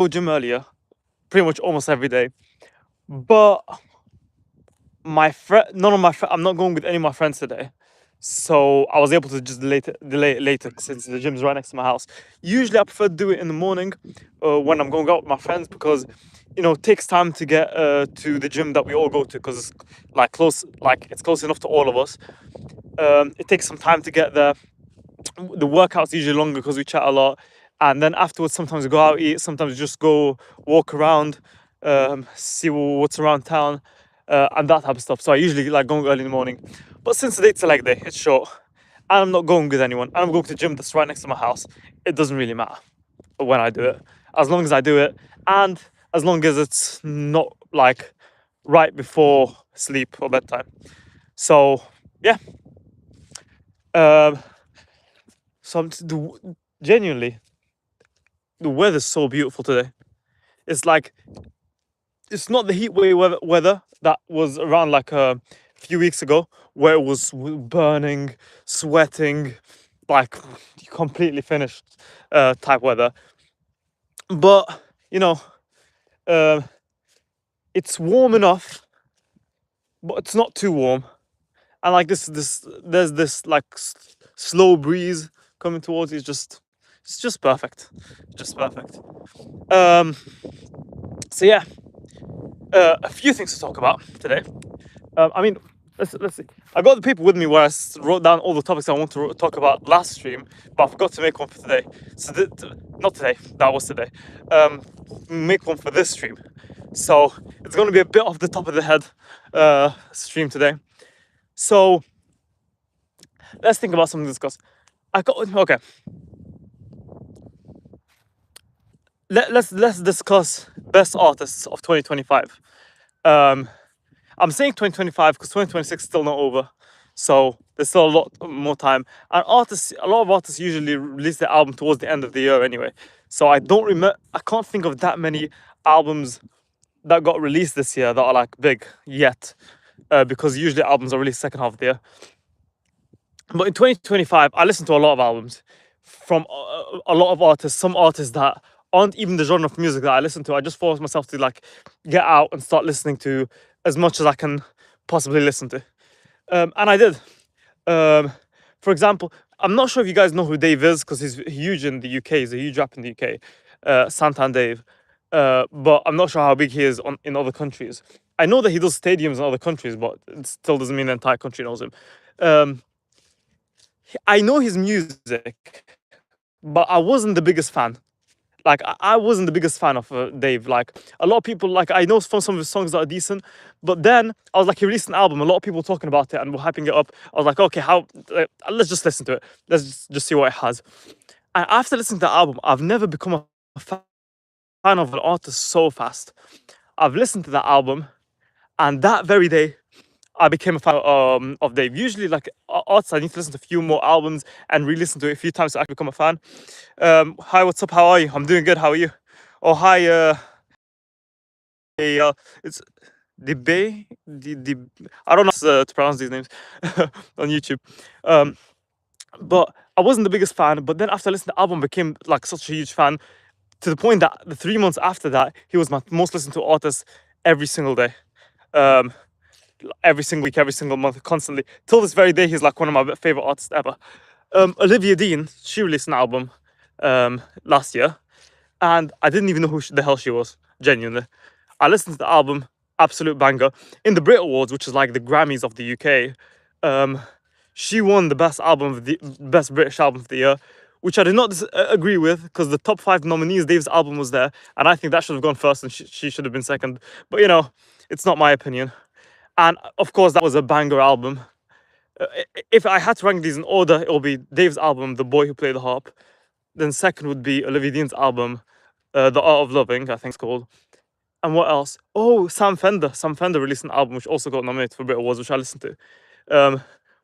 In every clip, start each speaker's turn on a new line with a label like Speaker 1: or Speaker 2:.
Speaker 1: go gym earlier, pretty much almost every day. But none of my friends, I'm not going with any of my friends today. So I was able to just delay it later since the gym's right next to my house. Usually I prefer to do it in the morning when I'm going out with my friends because, it takes time to get to the gym that we all go to because it's it's close enough to all of us. It takes some time to get there. The workout's usually longer because we chat a lot. And then afterwards, sometimes we go out, eat, sometimes we just go walk around, see what's around town, and that type of stuff. So I usually like going early in the morning. But since the date's a leg day, it's short, and I'm not going with anyone, and I'm going to the gym that's right next to my house, it doesn't really matter when I do it. As long as I do it, and as long as it's not like right before sleep or bedtime. So, yeah. Um, so genuinely, the weather's so beautiful today. It's like it's not the heat wave weather that was around like a few weeks ago, where it was burning, sweating, like completely finished type weather. But uh, it's warm enough, but it's not too warm. And like there's this like slow breeze coming towards you. It's just perfect, just perfect. Um, so yeah, a few things to talk about today. I mean, let's see. I got the paper with me where I wrote down all the topics I want to talk about last stream, but I forgot to make one for today. So not today, that was today. Make one for this stream. So it's going to be a bit off the top of the head stream today. So let's think about something to discuss. Okay. Let's discuss best artists of 2025. I'm saying 2025 because 2026 is still not over, so there's still a lot more time. And a lot of artists usually release their album towards the end of the year anyway. So I can't think of that many albums that got released this year that are like big yet, because usually albums are released second half of the year. But in 2025, I listened to a lot of albums from a lot of artists. Some artists that aren't even the genre of music that I listen to. I just forced myself to like get out and start listening to as much as I can possibly listen to, and I did. For example, I'm not sure if you guys know who Dave is because he's huge in the UK. He's a huge rap in the UK, Santan Dave. But I'm not sure how big he is in other countries. I know that he does stadiums in other countries, but it still doesn't mean the entire country knows him. I know his music, but I wasn't the biggest fan. Like I wasn't the biggest fan of Dave. Like a lot of people, like I know from some of his songs that are decent, but then I was like, he released an album. A lot of people talking about it and were hyping it up. I was like, okay, let's just listen to it. Let's just see what it has. And after listening to the album, I've never become a fan of an artist so fast. I've listened to the album, and that very day, I became a fan of Dave. Usually, like artists, I need to listen to a few more albums and re-listen to it a few times to actually become a fan. Hi, what's up? How are you? I'm doing good. How are you? Oh, hi. Hey, it's the I don't know how to pronounce these names on YouTube. Um, but I wasn't the biggest fan. But then after listening to the album, I became like such a huge fan to the point that the 3 months after that, he was my most listened to artist every single day. Um, every single week, every single month, constantly. Till this very day, he's like one of my favorite artists ever. Olivia Dean, she released an album last year, and I didn't even know who the hell she was, genuinely. I listened to the album, absolute banger. In the Brit Awards, which is like the Grammys of the UK, she won the best British album of the year, which I did not agree with because the top 5 nominees, Dave's album was there, and I think that should have gone first and she should have been second. But it's not my opinion. And of course, that was a banger album. If I had to rank these in order, it will be Dave's album, The Boy Who Played the Harp. Then second would be Olivia Dean's album, The Art of Loving, I think it's called. And what else? Oh, Sam Fender. Sam Fender released an album which also got nominated for Brit Awards, which I listened to,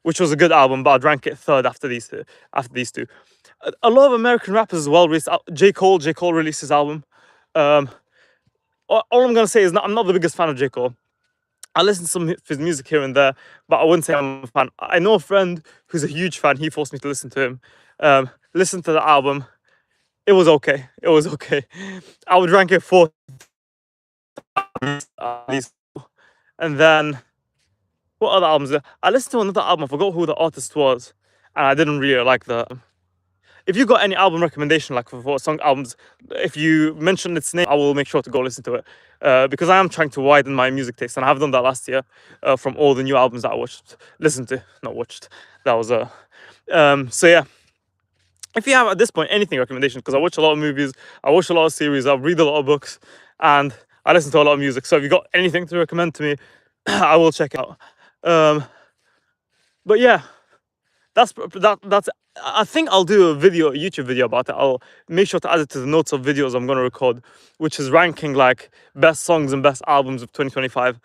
Speaker 1: which was a good album, but I'd rank it third after these two. A lot of American rappers as well released. J. Cole released his album. All I'm gonna say is I'm not the biggest fan of J. Cole. I listen to some of his music here and there, but I wouldn't say I'm a fan. I know a friend who's a huge fan. He forced me to listen to him. Listen to the album. It was okay. It was okay. I would rank it fourth at least. And then what other albums? I listened to another album. I forgot who the artist was, and I didn't really like the. If you got any album recommendation, like for song albums, if you mention its name, I will make sure to go listen to it. Because I am trying to widen my music taste, and I've done that last year from all the new albums that I listened to, not watched. That was so yeah. If you have at this point anything recommendation, because I watch a lot of movies, I watch a lot of series, I read a lot of books, and I listen to a lot of music. So if you got anything to recommend to me, I will check it out. But yeah, that's. I think I'll do a YouTube video about it. I'll make sure to add it to the notes of videos I'm gonna record, which is ranking like best songs and best albums of 2025,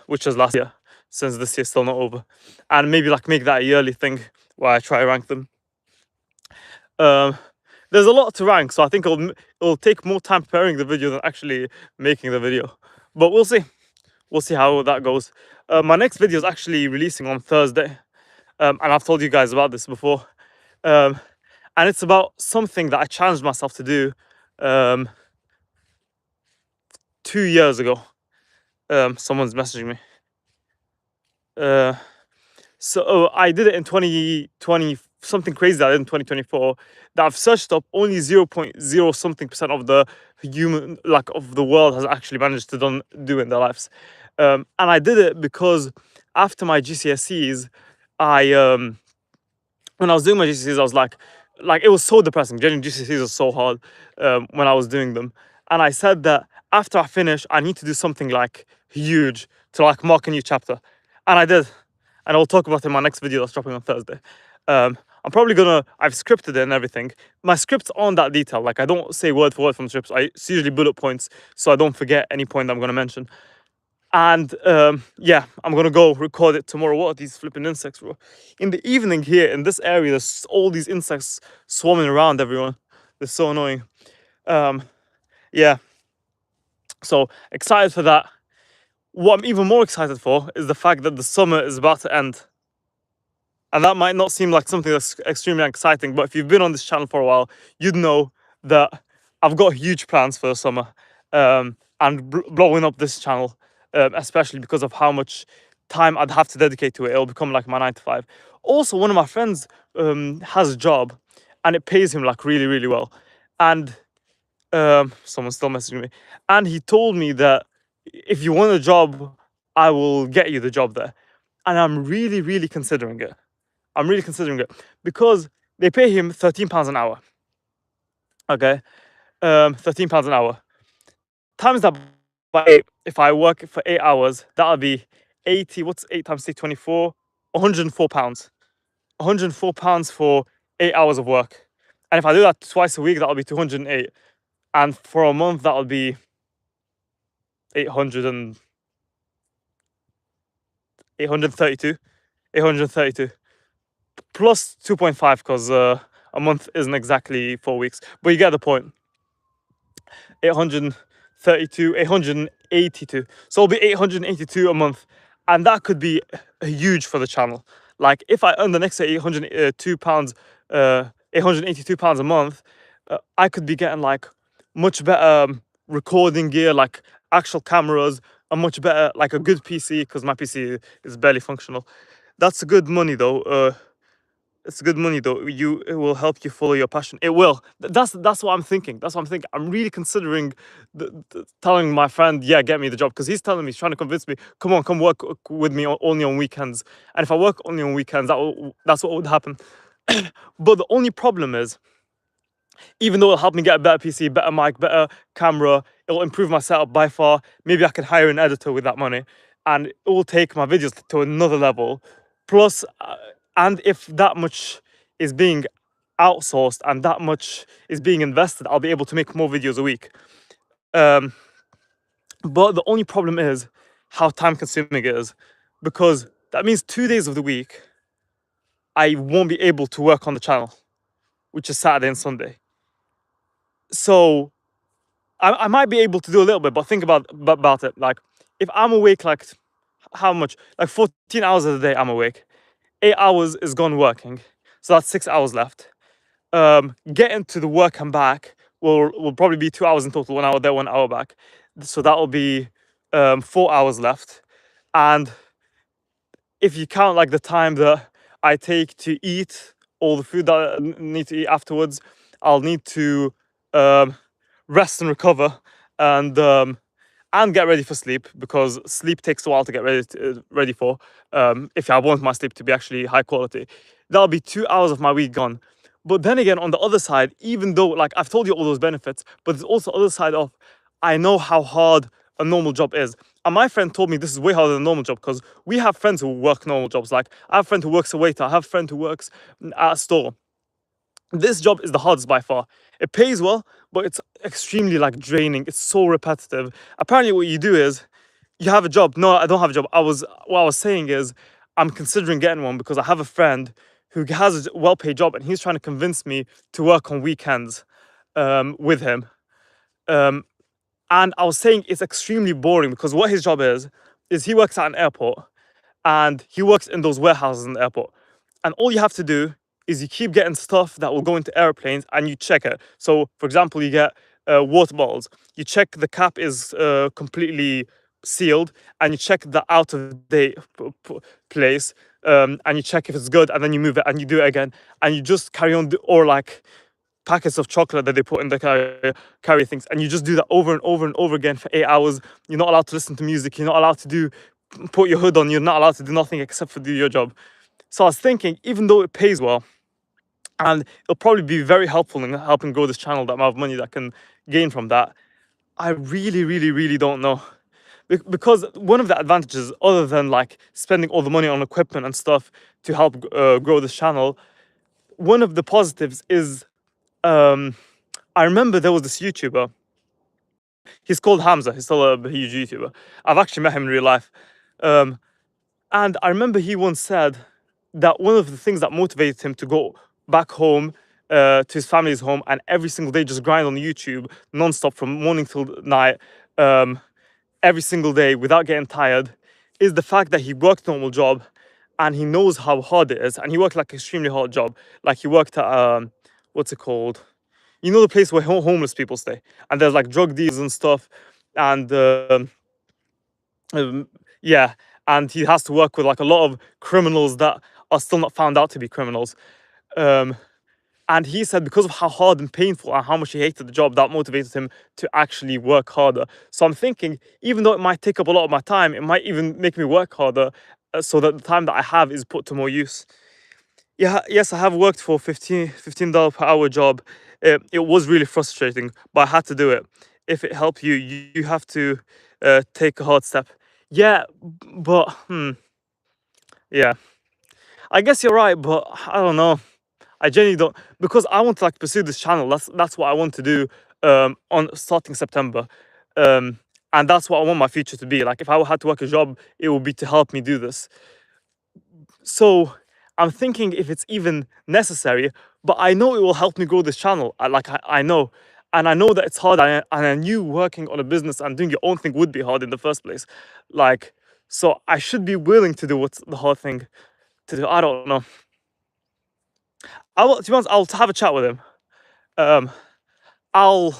Speaker 1: which is last year, since this year's still not over, and maybe like make that a yearly thing where I try to rank them. There's a lot to rank, so I think it'll take more time preparing the video than actually making the video. But we'll see. We'll see how that goes. My next video is actually releasing on Thursday, and I've told you guys about this before. And it's about something that I challenged myself to do 2 years ago. Someone's messaging me. So I did it in 2020, something crazy that I did in 2024, that I've searched up. Only 0.0 something percent of the human, like of the world, has actually managed to do in their lives. And I did it because after my GCSEs, when I was doing my GCSEs, I was like it was so depressing. Genuinely, GCSEs was so hard when I was doing them. And I said that after I finish, I need to do something like huge to like mark a new chapter. And I did. And I'll talk about it in my next video that's dropping on Thursday. I'm probably I've scripted it and everything. My scripts aren't that detailed. Like I don't say word for word from scripts. It's usually bullet points, so I don't forget any point I'm gonna mention. And yeah, I'm gonna go record it tomorrow. What are these flipping insects, bro? In the evening here in this area, there's all these insects swarming around everyone. They're so annoying. Yeah. So excited for that. What I'm even more excited for is the fact that the summer is about to end. And that might not seem like something that's extremely exciting, but if you've been on this channel for a while, you'd know that I've got huge plans for the summer, and blowing up this channel, especially because of how much time I'd have to dedicate to it. It'll become like my 9 to 5. Also, one of my friends has a job, and it pays him like really, really well. And someone's still messaging me. And he told me that if you want a job, I will get you the job there. And I'm really, really considering it. I'm really considering it because they pay him £13 an hour. Okay, £13 an hour. Times that by 8. If I work for 8 hours, that'll be 80. What's 8 times 8? 24. £104. £104 for 8 hours of work. And if I do that twice a week, that'll be 208. And for a month, that'll be 832. 832 plus 2.5 because a month isn't exactly 4 weeks, but you get the point. 832, 882. So it'll be 882 a month, and that could be huge for the channel. Like if I earn the next £802, £882 a month, I could be getting like much better recording gear, like actual cameras, a much better, like a good PC, because my PC is barely functional. That's good money though. It's good money though. It will help you follow your passion. It will. That's what I'm thinking. That's what I'm thinking. I'm really considering telling my friend, yeah, get me the job, because he's telling me, he's trying to convince me, come on, come work with me only on weekends. And if I work only on weekends, that's what would happen. But the only problem is, even though it'll help me get a better PC, better mic, better camera, it'll improve my setup by far. Maybe I can hire an editor with that money, and it will take my videos to another level. Plus, and if that much is being outsourced and that much is being invested, I'll be able to make more videos a week. But the only problem is how time consuming it is, because that means 2 days of the week I won't be able to work on the channel, which is Saturday and Sunday. So I might be able to do a little bit, but think about it. Like if I'm awake, like how much? Like 14 hours of the day I'm awake. 8 hours is gone working, so that's 6 hours left. getting to the work and back will probably be 2 hours in total, 1 hour there, 1 hour back. So that'll be 4 hours left. And if you count like the time that I take to eat all the food that I need to eat afterwards, I'll need to um, rest and recover and get ready for sleep, because sleep takes a while to get ready for. If I want my sleep to be actually high quality, that'll be 2 hours of my week gone. But then again, on the other side, even though like I've told you all those benefits, but there's also the other side of I know how hard a normal job is. And my friend told me this is way harder than a normal job, because we have friends who work normal jobs. Like I have a friend who works a waiter, I have a friend who works at a store. This job is the hardest by far. It pays well, but it's extremely like draining. It's so repetitive. Apparently, what you do is you have a job. No, I don't have a job. What I was saying is I'm considering getting one because I have a friend who has a well-paid job and he's trying to convince me to work on weekends with him. Um, and I was saying it's extremely boring because what his job is he works at an airport and he works in those warehouses in the airport. And all you have to do is you keep getting stuff that will go into airplanes and you check it. So, for example, you get water bottles. You check the cap is completely sealed, and you check the out of date place, and you check if it's good, and then you move it and you do it again, and you just carry on. Or like packets of chocolate that they put in the carrier things, and you just do that over and over and over again for 8 hours. You're not allowed to listen to music. You're not allowed to put your hood on. You're not allowed to do nothing except for do your job. So I was thinking, even though it pays well, and it'll probably be very helpful in helping grow this channel, that amount of money that I can gain from that, I really, really, really don't know. Because one of the advantages, other than like spending all the money on equipment and stuff to help grow this channel, one of the positives is I remember there was this YouTuber. He's called Hamza. He's still a huge YouTuber. I've actually met him in real life. Um, and I remember he once said that one of the things that motivated him to go back home to his family's home and every single day just grind on YouTube non-stop from morning till night, every single day without getting tired, is the fact that he worked a normal job and he knows how hard it is. And he worked like an extremely hard job. Like he worked at, what's it called? You know, the place where homeless people stay. And there's like drug deals and stuff. And yeah, and he has to work with like a lot of criminals that are still not found out to be criminals. And he said because of how hard and painful and how much he hated the job, that motivated him to actually work harder. So I'm thinking, even though it might take up a lot of my time, it might even make me work harder so that the time that I have is put to more use. Yeah, yes, I have worked for $15 per hour job. It was really frustrating, but I had to do it. If it helped you, you have to take a hard step. Yeah, but yeah, I guess you're right, but I don't know. I genuinely don't, because I want to like pursue this channel. That's what I want to do on starting September, and that's what I want my future to be. Like if I had to work a job, it would be to help me do this. So I'm thinking if it's even necessary, but I know it will help me grow this channel. I know. And I know that it's hard. And I knew working on a business and doing your own thing would be hard in the first place. Like, so I should be willing to do what's the hard thing to do. I don't know. To be honest, I'll have a chat with him. Um, I'll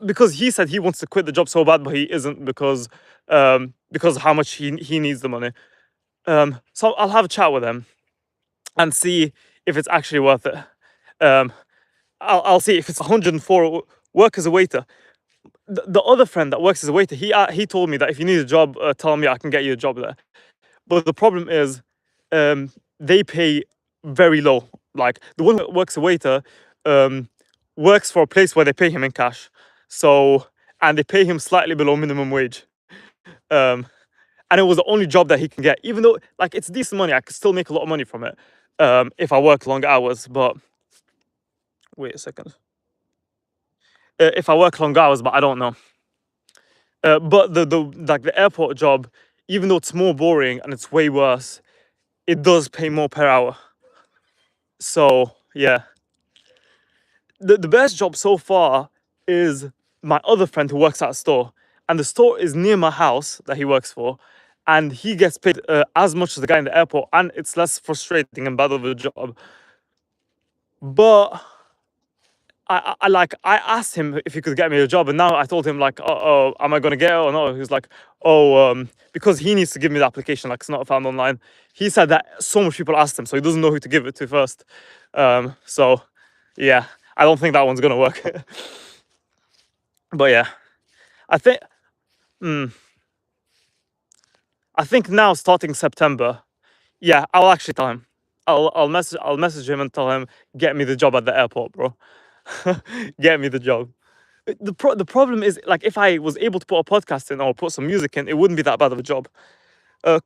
Speaker 1: because he said he wants to quit the job so bad, but he isn't because of how much he needs the money. So I'll have a chat with him and see if it's actually worth it. I'll see if it's 104 work as a waiter. The other friend that works as a waiter, he told me that if you need a job, tell me, I can get you a job there. But the problem is, they pay very low. Like the one that works a waiter, works for a place where they pay him in cash. So, and they pay him slightly below minimum wage. And it was the only job that he can get, even though like it's decent money. I could still make a lot of money from it if I work long hours. But wait a second. If I work long hours, but I don't know. But the airport job, even though it's more boring and it's way worse, it does pay more per hour. So yeah, the best job so far is my other friend who works at a store, and the store is near my house that he works for, and he gets paid as much as the guy in the airport, and it's less frustrating and bad of a job. But I asked him if he could get me a job, and now I told him like, oh, am I gonna get it or no? He was like, oh, because he needs to give me the application, like it's not found online. He said that so much people asked him, so he doesn't know who to give it to first. So yeah, I don't think that one's gonna work. But yeah, I think I think now starting September, yeah, I'll actually tell him. I'll message him and tell him, get me the job at the airport, bro. Get me the job. The problem is, like, if I was able to put a podcast in or put some music in, it wouldn't be that bad of a job.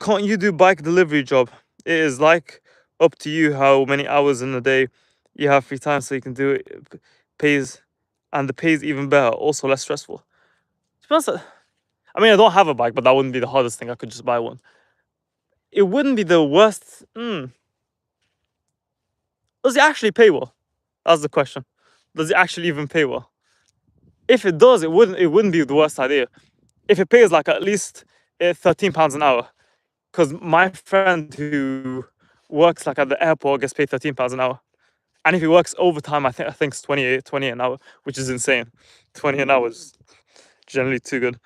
Speaker 1: Can't you do bike delivery job? It is like up to you how many hours in a day you have free time, so you can do it. Pays, and the pay is even better, also less stressful. To be honest, I mean, I don't have a bike, but that wouldn't be the hardest thing. I could just buy one. It wouldn't be the worst. Does it actually pay well? That's the question. Does it actually even pay well? If it does, it wouldn't be the worst idea. If it pays like at least £13 an hour, because my friend who works like at the airport gets paid £13 an hour, and if he works overtime, I think it's 20 an hour, which is insane. 20 an hour is generally too good.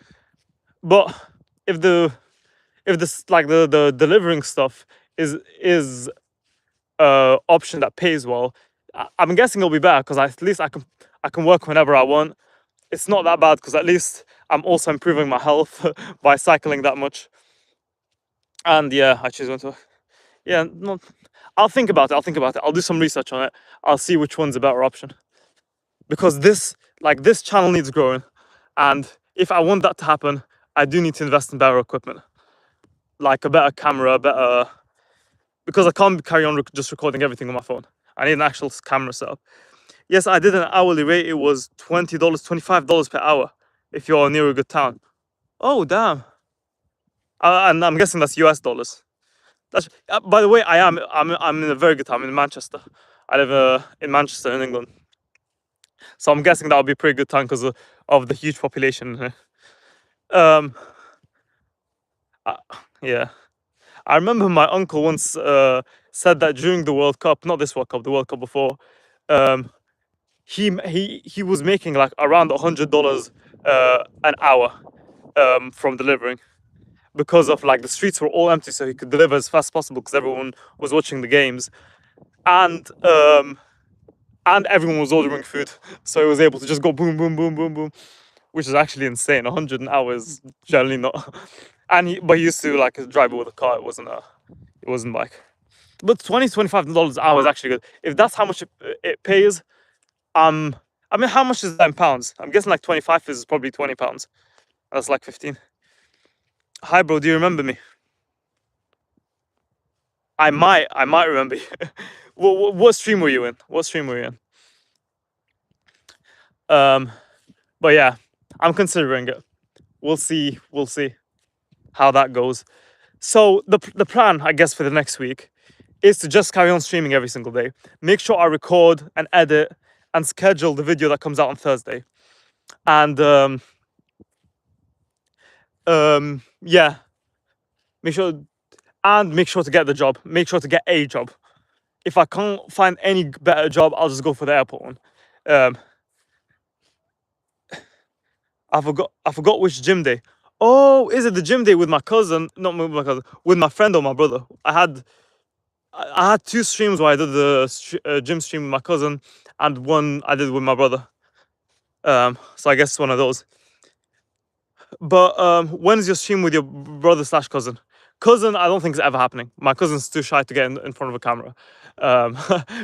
Speaker 1: But if this like the delivering stuff is option that pays well, I'm guessing it'll be better because at least I can work whenever I want. It's not that bad because at least I'm also improving my health by cycling that much. And yeah, I choose one to. Yeah, no, I'll think about it. I'll do some research on it. I'll see which one's a better option. Because this channel needs growing, and if I want that to happen, I do need to invest in better equipment, like a better camera, because I can't carry on just recording everything on my phone. I need an actual camera setup. Yes, I did an hourly rate. It was $20, $25 per hour if you're near a good town. Oh, damn. And I'm guessing that's US dollars. That's, by the way, I'm in a very good town. I'm in Manchester. I live in Manchester in England. So I'm guessing that would be a pretty good town because of the huge population. Yeah. I remember my uncle once said that during the World Cup, not this World Cup, the World Cup before, he was making like around $100 an hour from delivering, because of like the streets were all empty, so he could deliver as fast as possible because everyone was watching the games, and everyone was ordering food, so he was able to just go boom, boom, boom, boom, boom, which is actually insane. 100 an hour is generally not. But he used to like drive it with a car. It wasn't bike. But $25 an hour is actually good. If that's how much it pays, I mean, how much is that in pounds? I'm guessing like 25 is probably £20. That's like 15. Hi, bro. Do you remember me? I might remember you. What stream were you in? But yeah, I'm considering it. We'll see how that goes. So the plan, I guess, for the next week is to just carry on streaming every single day. Make sure I record and edit and schedule the video that comes out on Thursday. And yeah, make sure to get the job. Make sure to get a job. If I can't find any better job, I'll just go for the airport one. I forgot which gym day. Oh, is it the gym day with my cousin? Not with my cousin, with my friend or my brother. I had two streams where I did the gym stream with my cousin, and one I did with my brother. So I guess it's one of those. But when is your stream with your brother / cousin? Cousin, I don't think it's ever happening. My cousin's too shy to get in front of a camera,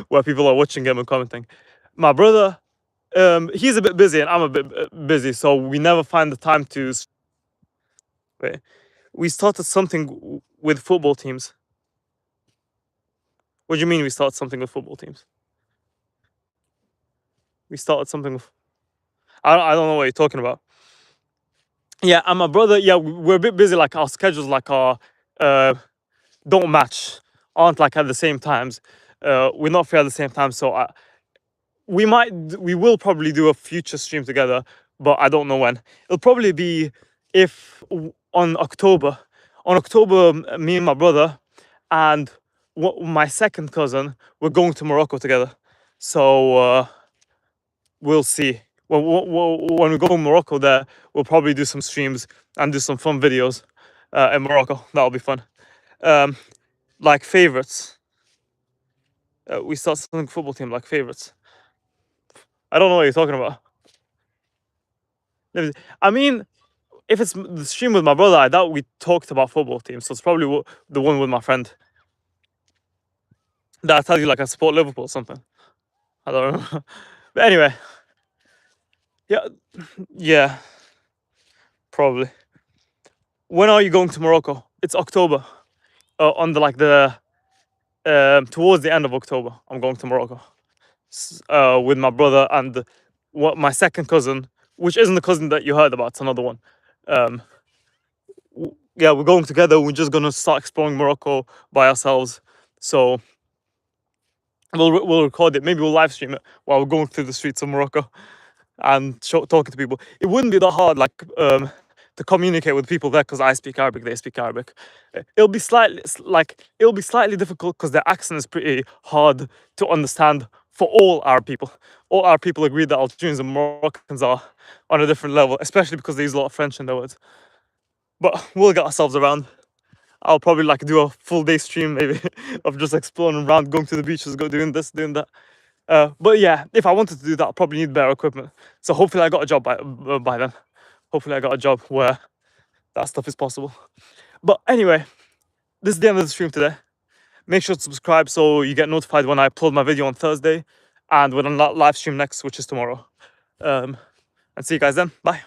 Speaker 1: where people are watching him and commenting. My brother, he's a bit busy and I'm a bit busy, so we never find the time to. Wait, we started something with football teams. What do you mean we started something with football teams? We started something with. I don't know what you're talking about. Yeah, and my brother, yeah, we're a bit busy. Like our schedules, like our don't match, aren't like at the same times. We're not free at the same time, so we will probably do a future stream together, but I don't know when. It'll probably be on October. On October, me and my brother and my second cousin, we're going to Morocco together. So we'll see. When we go to Morocco, there we'll probably do some streams and do some fun videos in Morocco. That'll be fun. Like favorites. We start something football team like favorites. I don't know what you're talking about. I mean, if it's the stream with my brother, I doubt we talked about football teams. So it's probably the one with my friend. That I tell you like I support Liverpool or something. I don't know. But anyway, yeah, probably. When are you going to Morocco? It's October. On towards the end of October, I'm going to Morocco with my brother and my second cousin, which isn't the cousin that you heard about. It's another one. Yeah, we're going together. We're just gonna start exploring Morocco by ourselves. So we'll record it. Maybe we'll live stream it while we're going through the streets of Morocco and talking to people. It wouldn't be that hard, like to communicate with people there because I speak Arabic, they speak Arabic. It'll be slightly difficult because their accent is pretty hard to understand for all Arab people. All Arab people agree that Algerians and Moroccans are on a different level, especially because they use a lot of French in their words. But we'll get ourselves around. I'll probably like do a full day stream maybe of just exploring around, going to the beaches, doing this, doing that. But yeah, if I wanted to do that, I'll probably need better equipment. So hopefully I got a job by then. Hopefully I got a job where that stuff is possible. But anyway, this is the end of the stream today. Make sure to subscribe so you get notified when I upload my video on Thursday and when I'm live stream next, which is tomorrow. And see you guys then. Bye.